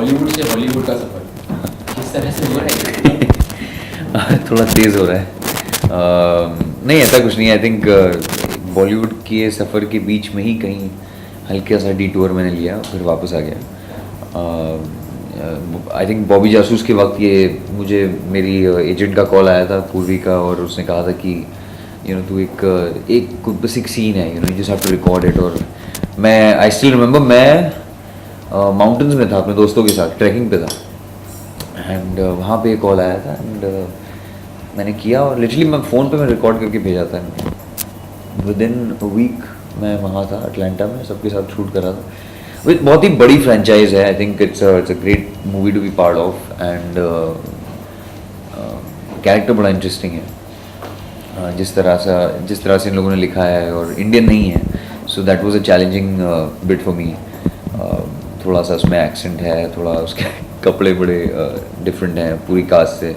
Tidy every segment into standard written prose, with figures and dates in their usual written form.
बॉलीवुड से हॉलीवुड का सफर किस तरह से हो रहा है? थोड़ा तेज़ हो रहा है। नहीं, ऐसा कुछ नहीं है। आई थिंक बॉलीवुड के सफ़र के बीच में ही कहीं हल्का सा डिटूर मैंने लिया, फिर वापस आ गया। आई थिंक बॉबी जासूस के वक्त ये मुझे मेरी एजेंट का कॉल आया था, पूर्वी का, और उसने कहा था कि तू एक बस एक सीन है, you just have to record it. और मैं आई स्टिल रिमेंबर, मैं माउंटेन्स में था अपने दोस्तों के साथ, ट्रैकिंग पे था, एंड वहाँ पे कॉल आया था, एंड मैंने किया, और लिटरली मैं फ़ोन पे मैं रिकॉर्ड करके भेजा था। विद इन अ वीक मैं वहाँ था अटलांटा में, सबके साथ शूट कर रहा था। बहुत ही बड़ी फ्रेंचाइज है। I think it's a great movie to be part of, and character बड़ा इंटरेस्टिंग है, जिस तरह से इन लोगों ने लिखा है, और इंडियन नहीं है, so that was a challenging bit for me. थोड़ा सा उसमें एक्सेंट है, थोड़ा उसके कपड़े बड़े डिफरेंट हैं पूरी कास्ट से,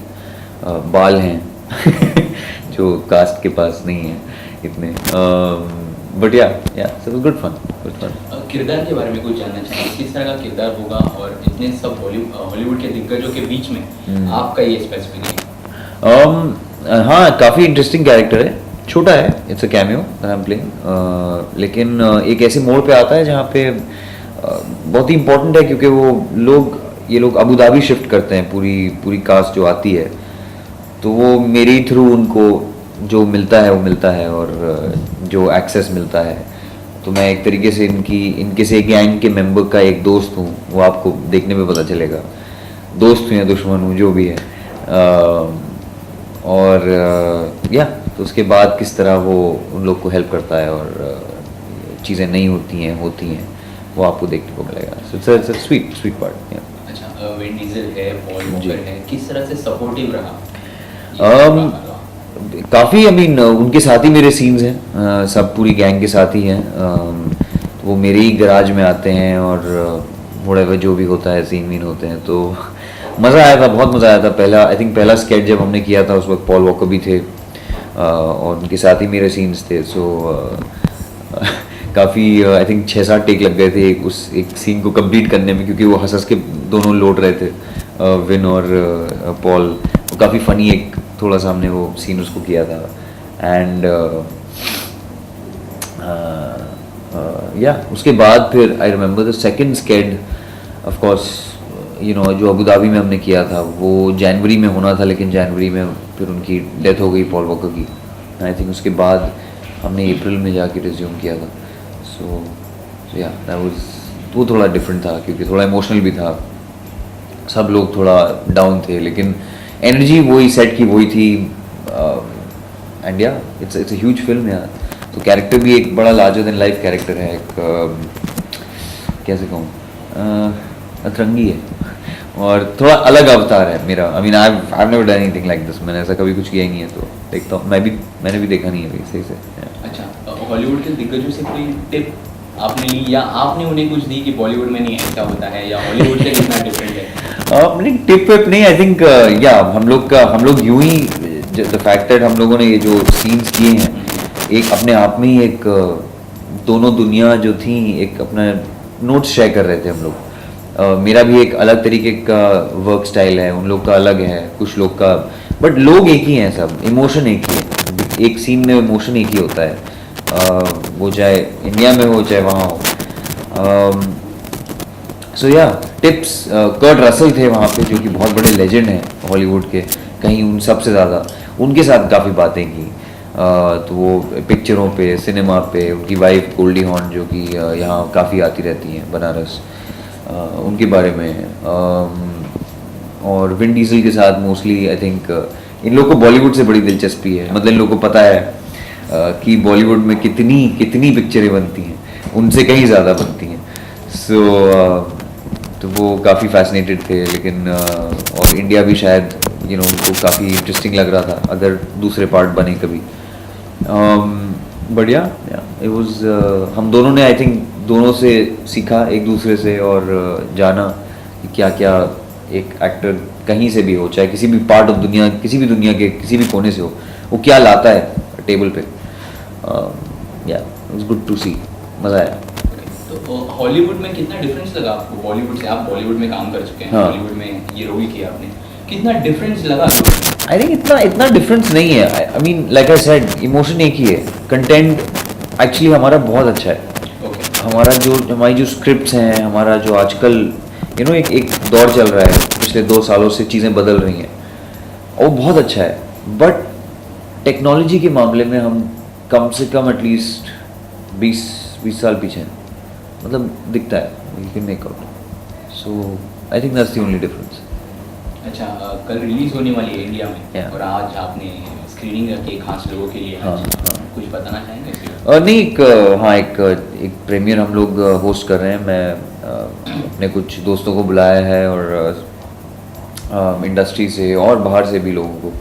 बाल हैं जो कास्ट के पास नहीं है इतने, बट या सो गुड फन। किरदार के बारे में कुछ जानना चाहिए, किस तरह का किरदार होगा, और इतने सब हॉलीवुड के दिग्गजों के बीच में आपका ये स्पेसिफिक है? हाँ, काफ़ी इंटरेस्टिंग कैरेक्टर है, छोटा है, it's a cameo that I am playing, लेकिन एक ऐसे मोड़ पे आता है जहाँ पे बहुत ही इम्पोर्टेंट है, क्योंकि ये लोग अबू धाबी शिफ्ट करते हैं, पूरी कास्ट जो आती है, तो वो मेरे थ्रू उनको जो मिलता है वो मिलता है, और जो एक्सेस मिलता है, तो मैं एक तरीके से इनके से गैंग के मेंबर का एक दोस्त हूँ, वो आपको देखने में पता चलेगा, दोस्त हूँ या दुश्मन हूँ जो भी है। और तो उसके बाद किस तरह वो उन लोग को हेल्प करता है, और चीज़ें नहीं होती हैं, वो आपको देखने को मिलेगा। So it's a sweet part. अच्छा, विन डीजल है, पॉल वॉकर है, किस तरह से सपोर्टिव रहा? काफ़ी, आई मीन उनके साथ ही मेरे सीन्स हैं, सब पूरी गैंग के साथ ही हैं, तो वो मेरे ही गराज में आते हैं, और व्हाटएवर जो भी होता है सीन वीन होते हैं, तो मज़ा आया था, बहुत मज़ा आया था। आई थिंक पहला स्केच जब हमने किया था उस वक्त पॉल वॉकर भी थे, और उनके साथ ही मेरे सीन्स थे, सो काफ़ी आई थिंक 6-7 टेक लग गए थे एक सीन को कंप्लीट करने में, क्योंकि वो हंस के दोनों लौट रहे थे, विन और पॉल। वो काफ़ी फ़नी एक थोड़ा सा हमने वो सीन उसको किया था, एंड उसके बाद फिर I remember the second scared, of course जो अबू धाबी में हमने किया था वो जनवरी में होना था, लेकिन जनवरी में फिर उनकी डेथ हो गई पॉल वॉकर की। आई थिंक उसके बाद हमने अप्रैल में जाके रिज्यूम किया था। सो या दैट वाज, वो थोड़ा डिफरेंट था, क्योंकि थोड़ा इमोशनल भी था, सब लोग थोड़ा डाउन थे, लेकिन एनर्जी वही सेट की वही थी, एंड या इट्स अ ह्यूज फिल्म यार। तो कैरेक्टर भी एक बड़ा लार्जर देन लाइफ कैरेक्टर है, एक कैसे कहूँ, अतरंगी है, और थोड़ा अलग अवतार है मेरा। आई mean I have never done anything like this, मैंने ऐसा कभी कुछ किया ही नहीं है, तो देखता हूँ, मैंने भी देखा नहीं है अभी सही से। अच्छा, हॉलीवुड के दिग्गजों से कोई टिप आपने ली, या आपने उन्हें कुछ दी कि बॉलीवुड में नहीं ऐसा होता है, या हॉलीवुड से कितना डिफरेंट है? नहीं, टिप विप नहीं। आई थिंक या हम लोग यूं ही, द फैक्ट दैट हम लोगों ने ये जो सीन्स किए हैं, एक अपने आप में ही एक दोनों दुनिया जो थी, एक अपना नोट्स शेयर कर रहे थे हम लोग। मेरा भी एक अलग तरीके का वर्क स्टाइल है, उन लोग का अलग है, कुछ लोग का, बट लोग एक ही हैं, सब इमोशन एक ही है, एक सीन में इमोशन एक ही होता है, वो चाहे इंडिया में हो चाहे वहाँ हो। सो या टिप्स, कर्ट रसल थे वहाँ पे, जो कि बहुत बड़े लेजेंड हैं हॉलीवुड के, कहीं उन सबसे ज़्यादा, उनके साथ काफ़ी बातें की, तो वो पिक्चरों पे, सिनेमा पे, उनकी वाइफ गोल्डी हॉर्न जो कि यहाँ काफ़ी आती रहती हैं बनारस, उनके बारे में, और विन डीजल के साथ मोस्टली। आई थिंक इन लोग को बॉलीवुड से बड़ी दिलचस्पी है, मतलब इन लोग को पता है कि बॉलीवुड में कितनी पिक्चरें बनती हैं, उनसे कहीं ज़्यादा बनती हैं। सो तो वो काफ़ी फैसिनेटेड थे, लेकिन और इंडिया भी शायद उनको काफ़ी इंटरेस्टिंग लग रहा था अगर दूसरे पार्ट बने कभी। बट या इट वाज, हम दोनों ने आई थिंक दोनों से सीखा एक दूसरे से, और जाना कि क्या क्या एक एक्टर कहीं से भी हो, चाहे किसी भी पार्ट ऑफ दुनिया, किसी भी दुनिया के किसी भी कोने से हो, वो क्या लाता है टेबल पे। या इट्स गुड टू सी, मज़ा आया। तो तो हॉलीवुड में कितना डिफरेंस लगा आपको बॉलीवुड से? आप बॉलीवुड में काम कर चुके हैं, हाँ। हॉलीवुड में ये रोल किया आपने, कितना डिफरेंस लगा? आई थिंक इतना डिफरेंस नहीं है. I mean like I said, emotion एक ही है. कंटेंट एक्चुअली हमारा बहुत अच्छा है. हमारी जो स्क्रिप्ट्स हैं, हमारा जो आजकल एक दौर चल रहा है, पिछले 2 सालों से चीज़ें बदल रही हैं, वो बहुत अच्छा है. बट टेक्नोलॉजी के मामले में हम कम से कम एटलीस्ट 20 साल पीछे हैं. मतलब दिखता है, you can make out. So I think that's the only difference. अच्छा, कल रिलीज होने वाली है इंडिया में, Yeah. और आज आपने स्क्रीनिंग रखी खास लोगों के लिए. हाँ, आज हाँ. कुछ बताना चाहेंगे इसके? नहीं, एक प्रीमियर हम लोग होस्ट कर रहे हैं. मैं अपने कुछ दोस्तों को बुलाया है और इंडस्ट्री से और बाहर से भी लोगों को.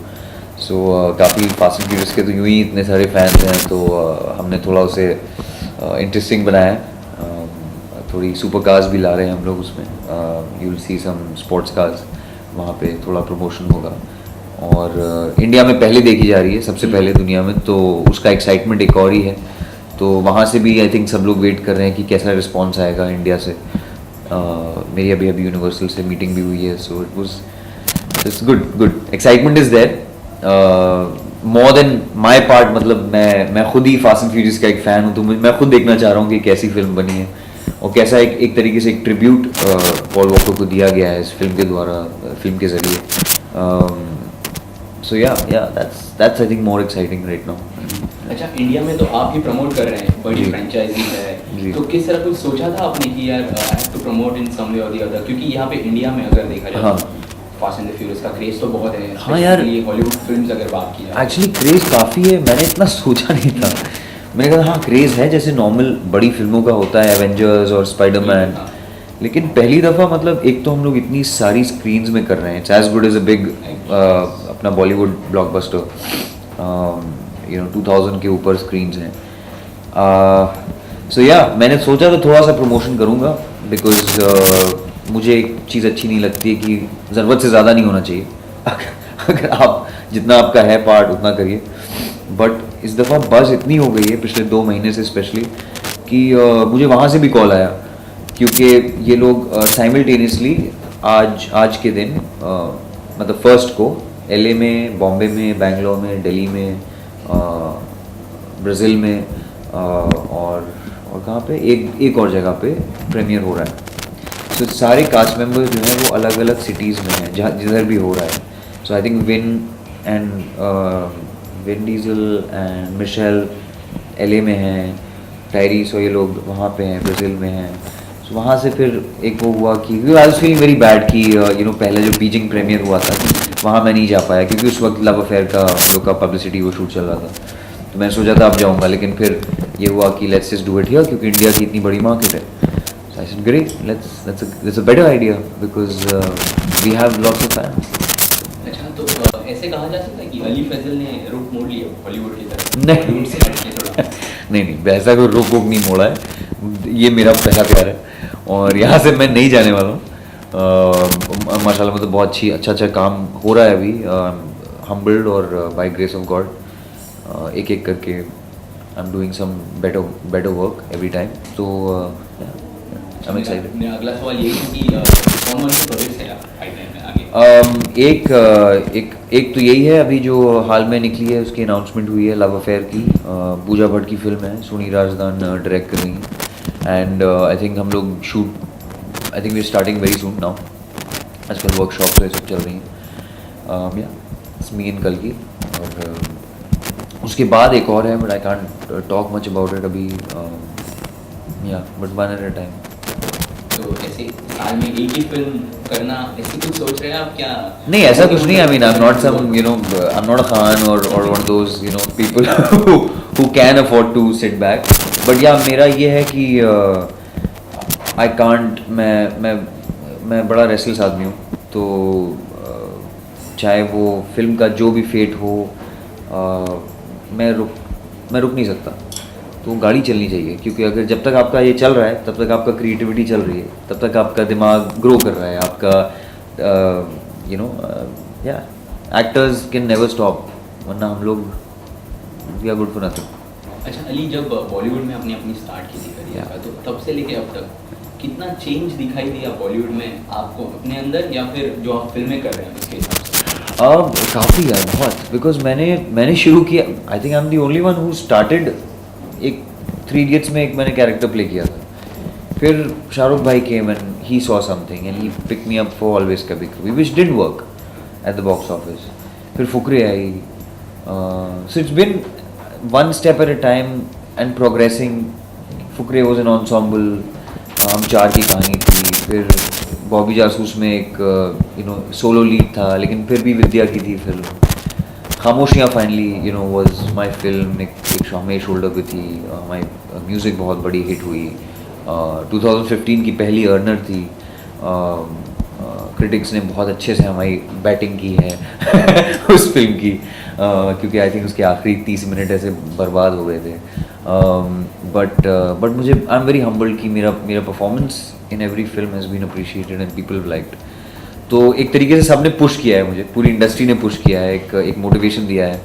सो काफ़ी फास्ट एंड फ्यूरियस के तो यूं ही इतने सारे फैंस हैं, तो हमने थोड़ा उसे इंटरेस्टिंग बनाया है. थोड़ी सुपर कार्स भी ला रहे हैं हम लोग उसमें. You will see some sports cars, वहाँ पे थोड़ा प्रमोशन होगा. और इंडिया में पहले देखी जा रही है, सबसे पहले दुनिया में, तो उसका एक्साइटमेंट एक और ही है. तो वहाँ से भी आई थिंक सब लोग वेट कर रहे हैं कि कैसा रिस्पॉन्स आएगा इंडिया से. मेरी अभी यूनिवर्सल से मीटिंग भी हुई है. So it's good excitement is there more than my part. मतलब मैं खुद ही फास्ट एंड फ्यूरियस का एक फ़ैन हूँ, तो मैं खुद देखना चाह रहा हूँ कि कैसी फिल्म बनी है और कैसा एक तरीके से एक ट्रिब्यूट पॉल वॉकर को दिया गया है इस फिल्म के द्वारा, फिल्म के ज़रिए. सो या that's I think more exciting right now. अच्छा, इंडिया में तो आप ही प्रमोट कर रहे हैं, बड़ी जी. फ्रेंचाइजी जी. है, तो किस तरह कुछ सोचा था आपने कि यार आई हैव टू प्रमोट इन सम वे और द अदर? क्योंकि यहाँ पे इंडिया में अगर देखा जाए, हाँ. फास्ट एंड द फ्यूरियस का क्रेज तो बहुत है. हाँ यार. हॉलीवुड फिल्म्स अगर बात की जाए, एक्चुअली क्रेज़ काफ़ी है. मैंने इतना सोचा नहीं था. मैंने कहा हाँ क्रेज़ है, जैसे नॉर्मल बड़ी फिल्मों का होता है, एवेंजर्स और स्पाइडरमैन. हाँ. लेकिन पहली दफ़ा मतलब एक तो हम लोग इतनी सारी स्क्रीन्स में कर रहे हैं. It's as good as a big अपना बॉलीवुड ब्लॉकबस्टर. 2000 के ऊपर स्क्रीन्स हैं. सो या मैंने सोचा तो थोड़ा सा प्रमोशन करूँगा, बिकॉज मुझे एक चीज़ अच्छी नहीं लगती है कि ज़रूरत से ज़्यादा नहीं होना चाहिए. अगर आप जितना आपका है पार्ट उतना करिए. बट इस दफ़ा बस इतनी हो गई है पिछले 2 महीने से स्पेशली कि मुझे वहाँ से भी कॉल आया, क्योंकि ये लोग साइमल्टेनियसली आज के दिन मतलब फर्स्ट को LA में, बॉम्बे में, बेंगलोर में, दिल्ली में, ब्राज़ील में और कहाँ पे एक और जगह पे प्रीमियर हो रहा है. सो सारे कास्ट मेंबर्स जो हैं वो अलग अलग सिटीज़ में हैं जहाँ जिधर भी हो रहा है. So I think Vin Diesel and Michelle LA में हैं, टायरीस और ये लोग वहाँ पे हैं, ब्राज़ील में हैं. सो वहाँ से फिर एक वो हुआ कि I was feeling very bad कि पहले जो बीजिंग प्रीमियर हुआ था वहाँ मैं नहीं जा पाया, क्योंकि उस वक्त लव अफेयर का हम लोग का पब्लिसिटी वो शूट चल रहा था. तो मैंने सोचा था अब जाऊँगा, लेकिन फिर ये हुआ कि let's just do it here, क्योंकि इंडिया की इतनी बड़ी मार्केट है. So I said, great, that's a better idea because we have lots of fans. अच्छा, तो ऐसे कहा जा सकता है कि अली फैजल ने रुख मोड़ लिया हॉलीवुड की तरफ? नहीं. हॉलीवुड से हटके थोड़ा. नहीं वैसा कोई रुख नहीं मोड़ा है. ये मेरा पहला प्यार है और यहाँ से मैं नहीं जाने वाला हूँ. माशाल्लाह मतलब बहुत अच्छा काम हो रहा है अभी. हम्बल्ड और बाय ग्रेस ऑफ गॉड एक करके I am doing some better work every time. तो I'm excited. मेरा अगला सवाल ये है कि कौन से प्रोजेक्ट्स हैं पाइपलाइन में आगे? एक तो यही है अभी जो हाल में निकली है, उसकी अनाउंसमेंट हुई है, लव अफेयर की. पूजा भट्ट की फिल्म है, सोनी राजदान डायरेक्ट कर रही है. एंड आई थिंक हम लोग shoot, I think we are starting very soon now. आजकल वर्कशॉप्स ये सब चल रही हैं. या मी एंड कल की. और उसके बाद एक और है, but I can't talk much about it अभी. या but one eight a time. तो ऐसे साल में एक ही फिल्म करना, ऐसे कुछ सोच रहे हैं आप क्या? नहीं ऐसा कुछ नहीं. I mean I am not some I am not a Khan और one of those people who can afford to sit back. But yeah मेरा ये है कि आई कांट, मैं बड़ा रेस्टलेस आदमी हूँ. तो चाहे वो फिल्म का जो भी फेट हो, मैं रुक नहीं सकता. तो गाड़ी चलनी चाहिए, क्योंकि अगर जब तक आपका ये चल रहा है तब तक आपका क्रिएटिविटी चल रही है, तब तक आपका दिमाग ग्रो कर रहा है. आपका एक्टर्स कैन नेवर स्टॉप, वरना हम लोग we are good for nothing. अच्छा अली, जब बॉलीवुड में आपने अपनी स्टार्ट की थी करियर का, तो तब से लेके अब तक कितना चेंज दिखाई दिया बॉलीवुड में आपको अपने अंदर, या फिर जो आप फिल्में कर रहे हैं उसके हिसाब से? अब काफ़ी यार, बहुत, बिकॉज मैंने शुरू किया, I think I am the only one who started, एक 3 इडियट्स में एक मैंने कैरेक्टर प्ले किया था, फिर शाहरुख भाई came and he saw something and he pick me up for Always Kabhi Kabhi, which didn't work at the box office, फिर फुकरे आई, so it's been one step at a time and progressing. Fukrey was an ensemble, हम 4 की कहानी थी, फिर बॉबी जासूस में एक solo lead था, लेकिन फिर भी विद्या की थी film. Khamoshiyan finally was my film, एक शामे शोल्डर पे थी. माय म्यूज़िक बहुत बड़ी हिट हुई. 2015 की पहली अर्नर थी. क्रिटिक्स ने बहुत अच्छे से हमारी बैटिंग की है उस फिल्म की, क्योंकि आई थिंक उसके आखिरी 30 मिनट ऐसे बर्बाद हो गए थे. बट मुझे आई एम वेरी हम्बल्ड कि मेरा performance in every film has been appreciated and people liked. तो एक तरीके से सबने पुश किया है मुझे, पूरी इंडस्ट्री ने पुश किया है, एक मोटिवेशन दिया है.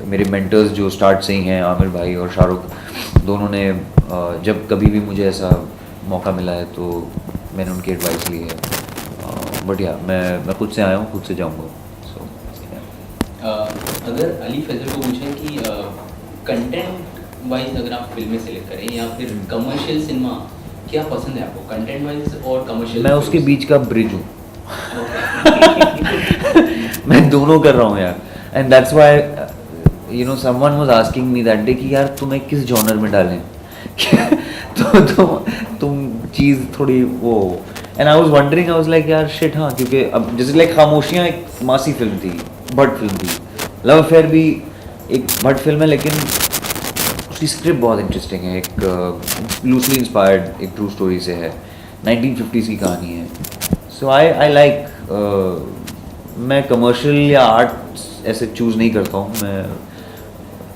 मेरे मेंटर्स जो स्टार्ट से ही हैं, आमिर भाई और शाहरुख, दोनों ने जब कभी भी मुझे ऐसा मौका मिला है तो मैंने उनकी एडवाइस ली है. बट या मैं खुद से आया हूँ, खुद से जाऊँगा. सो अगर अली फैजल को पूछें कि कंटेंट वाइज अगर आप फिल्में सेलेक्ट करें या फिर कमर्शियल सिनेमा, क्या पसंद है आपको, कंटेंट वाइज और कमर्शियल? मैं उसके बीच का ब्रिज हूँ. मैं दोनों कर रहा हूँ यार. And that's why someone was asking me that day कि यार तुम्हें किस जॉनर में डालें. तो तुम चीज़ थोड़ी वो, and I was wondering, I was like यार शिट, हाँ, क्योंकि अब जैसे लाइक खामोशियाँ एक मासी फिल्म थी, भट फिल्म थी. लव अफेयर भी एक भट फिल्म है, लेकिन उसकी स्क्रिप्ट बहुत इंटरेस्टिंग है. एक लूजली इंस्पायर्ड एक ट्रू स्टोरी से है, 1950s की कहानी है. सो आई लाइक, मैं कमर्शियल या आर्ट ऐसे चूज़ नहीं करता हूँ. मैं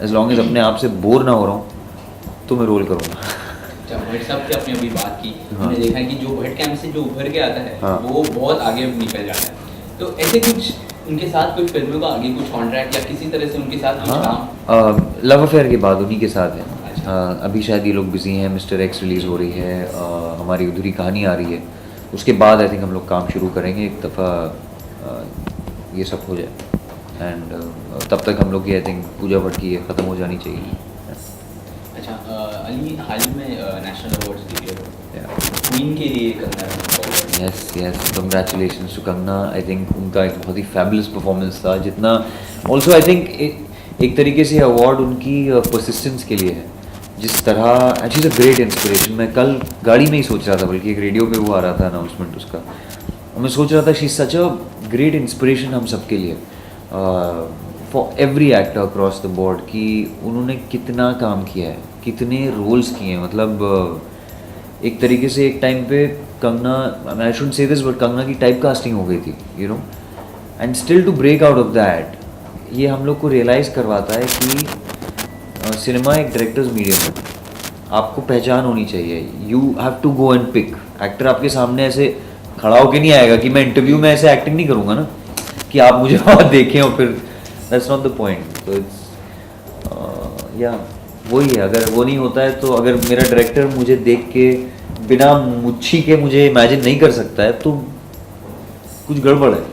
एज लॉन्ग एज अपने आप से बोर ना हो रहा हूँ तो मैं रोल करूँगा. भट्ट साहब की आपने अभी बात की, हाँ. हमने देखा है कि जो भट्ट कैंप से जो उभर के आता है, हाँ. वो बहुत आगे निकल जाता है. तो ऐसे कुछ उनके साथ कुछ फिल्मों का आगे कुछ कॉन्ट्रैक्ट या किसी तरह से उनके साथ कुछ काम? लव अफेयर के बाद उन्हीं के साथ है. अच्छा. अभी शायद ये लोग बिजी हैं, मिस्टर एक्स रिलीज़ हो रही है, हमारी अधूरी कहानी आ रही है. उसके बाद आई थिंक हम लोग काम शुरू करेंगे एक दफ़ा, ये सब हो जाए. एंड तब तक हम लोग की आई थिंक पूजा भट्ट की ख़त्म हो जानी चाहिए. अच्छा अली, हाल ही में नेशनल अवार्ड्स जीते हो, क्वीन के लिए Kangana. Yes congratulations to Kangana. I think उनका एक बहुत ही फैबुलस परफॉर्मेंस था, जितना ऑल्सो आई थिंक एक तरीके से अवार्ड उनकी परसिस्टेंस के लिए है. जिस तरह she is a great inspiration. मैं कल गाड़ी में ही सोच रहा था, बल्कि एक रेडियो पे वो आ रहा था अनाउंसमेंट उसका, और मैं सोच रहा था she is such a great inspiration हम सब के लिए, for every actor across the board, कि उन्होंने कितना काम किया है, कितने रोल्स किए हैं. मतलब एक तरीके से एक टाइम पे Kangana, I shouldn't say this, but Kangana की टाइप कास्टिंग हो गई थी, and still to break out of that, ये हम लोग को रियलाइज़ करवाता है कि सिनेमा एक डायरेक्टर्स मीडियम है. आपको पहचान होनी चाहिए. You have to go and pick. Actor आपके सामने ऐसे खड़ा होके नहीं आएगा कि मैं इंटरव्यू में ऐसे एक्टिंग नहीं करूँगा ना, कि आप मुझे वहाँ देखें और फिर दैट्स नॉट द पॉइंट. तो इट्स या वही है. अगर वो नहीं होता है, तो अगर मेरा डायरेक्टर मुझे देख के बिना मुच्छी के मुझे इमेजिन नहीं कर सकता है, तो कुछ गड़बड़ है,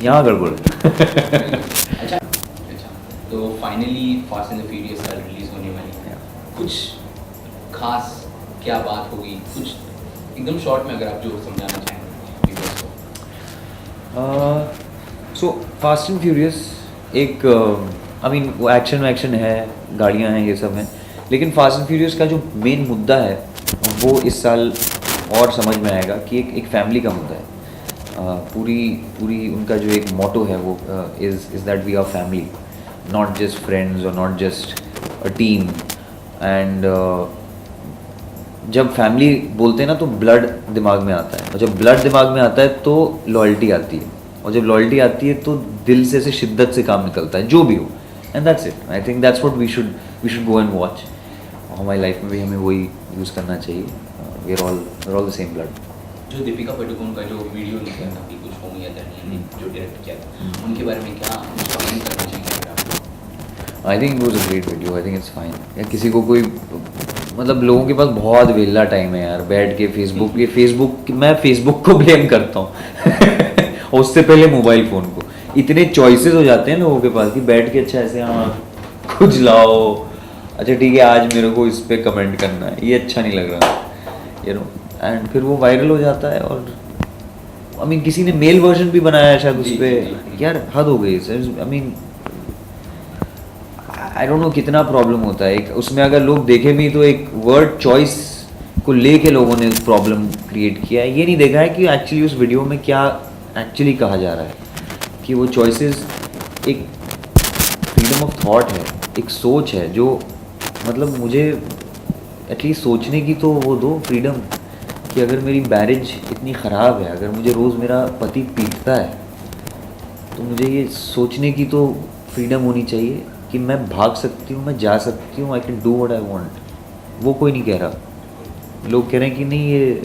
यहाँ गड़बड़ है. अच्छा, तो finally fast and the furious कल रिलीज होने वाली है. कुछ खास क्या बात होगी, कुछ एकदम शॉर्ट में अगर आप जो समझाना चाहें व्यूअर्स को. सो फास्ट एंड फ्यूरियस एक आई मीन वो एक्शन है, गाड़ियाँ हैं, ये सब हैं, लेकिन फास्ट एंड फ्यूरियस का जो मेन मुद्दा है वो इस साल और समझ में आएगा कि एक फैमिली का मुद्दा है. पूरी उनका जो एक मोटो है वो is that we are family, not just friends और not just a team. And जब फैमिली बोलते हैं ना, तो ब्लड दिमाग में आता है, और जब ब्लड दिमाग में आता है तो लॉयल्टी आती है, और जब लॉयल्टी आती है तो दिल से शिद्दत से काम निकलता है, जो भी हो. And that's it. I think that's what we should go and watch. हमारी लाइफ में भी हमें वही यूज़ करना चाहिए. We are all the same blood. जो दीपिका पादुकोण का जो वीडियो निकला था कि कुछ होम या नहीं, जो डायरेक्ट किया था, उनके बारे में क्या कमेंट करना चाहिए आपको? I think it was a great video, I think it's fine. या किसी को कोई मतलब लोगों के पास बहुत वेला टाइम है यार, बैठ के फेसबुक मैं फेसबुक को ब्लेम करता हूँ और उससे पहले मोबाइल फ़ोन को। इतने चॉइसेस हो जाते हैं लोगों के पास कि बैठ के अच्छा ऐसे हाँ कुछ लाओ, अच्छा ठीक है आज मेरे को इस पे कमेंट करना है, ये अच्छा नहीं लग रहा, यू नो, एंड फिर वो वायरल हो जाता है। और आई मीन किसी ने मेल वर्जन भी बनाया शायद उस पर, यार हद हो गई sir. I mean I don't know कितना प्रॉब्लम होता है एक उसमें, अगर लोग देखें भी तो एक वर्ड चॉइस को लेके लोगों ने प्रॉब्लम क्रिएट किया है। ये नहीं देखा है कि एक्चुअली उस वीडियो में क्या एक्चुअली कहा जा रहा है, कि वो चॉइसेस एक फ्रीडम ऑफ थॉट है, एक सोच है जो मतलब मुझे एटलीस्ट सोचने की तो वो दो फ्रीडम, कि अगर मेरी मैरिज इतनी ख़राब है, अगर मुझे रोज़ मेरा पति पीटता है, तो मुझे ये सोचने की तो फ्रीडम होनी चाहिए कि मैं भाग सकती हूँ, मैं जा सकती हूँ, I can do what I want. वो कोई नहीं कह रहा। लोग कह रहे हैं कि नहीं ये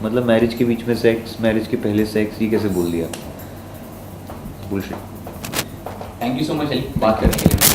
मतलब मैरिज के बीच में सेक्स, मैरिज के पहले सेक्स, ये कैसे बोल दिया, bullshit. Thank you so much Ali बात करने के लिए।